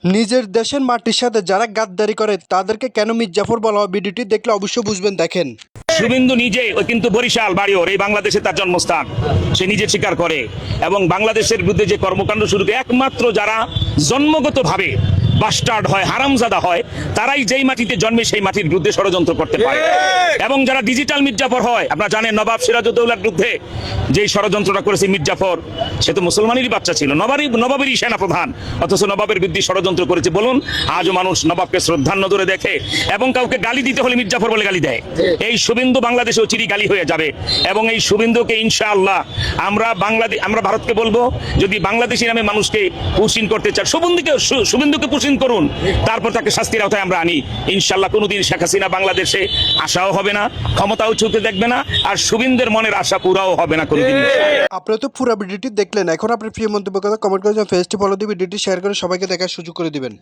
নিজের দেশের মাটির সাথে যারা গাদ্দারি করে তাদেরকে কেন মির্জাফর বলা হয়, ভিডিওটি দেখলে অবশ্যই বুঝবেন। দেখেন, শুভেন্দু নিজে ওই কিন্তু বরিশাল বাড়ি ওর, এই বাংলাদেশে তার জন্মস্থান, সে নিজে স্বীকার করে। এবং বাংলাদেশের বিরুদ্ধে যে কর্মকাণ্ড শুরু করে, একমাত্র যারা জন্মগতভাবে বাস্টার্ড হয়, হারামজাদা হয়, তারাই যেই মাটিতে জন্মে সেই মাটির বিরুদ্ধে ষড়যন্ত্র করতে পারে। এবং যারা ডিজিটাল মির্জাফর হয়, আপনারা জানেন নবাব সিরাজউদ্দৌলার বিরুদ্ধে যেই ষড়যন্ত্রটা করেছে মির্জাফর, সে তো মুসলমানেরই বাচ্চা ছিল, নবাবেরই সেনাপ্রধান, অথচ নবাবের বিরুদ্ধে ষড়যন্ত্র করেছে। বলুন, আজও মানুষ নবাবকে শ্রদ্ধার নজরে দেখে এবং কাউকে গালি দিতে হলে মির্জাফর বলে গালি দেয়। এই শুভেন্দু বাংলাদেশে চিরি গালি হয়ে যাবে। এবং এই শুভেন্দুকে ইনশাআল্লাহ আমরা ভারতকে বলবো, যদি বাংলাদেশি নামে মানুষকে পুশিন করতে চান, শুভেন্দুকে পুশিন করুন, তারপর তাকে শাস্তির আওতায় আমরা আনি। ইনশাআল্লাহ কোনোদিন শেখ হাসিনা বাংলাদেশে আশাও হবে না, ক্ষমতাও চোখে দেখবে না, আর শুভেন্দুর মনের আশা পুরাও হবে না কোনোদিন। আপনারা তো পুরো ভিডিওটি দেখলেন। এখন আপনার প্রিয় মন্তব্য কথা কমেন্ট করে পেজটি ফলো দিয়ে ভিডিওটি শেয়ার করে সবাইকে দেখার সুযোগ করে দিবেন।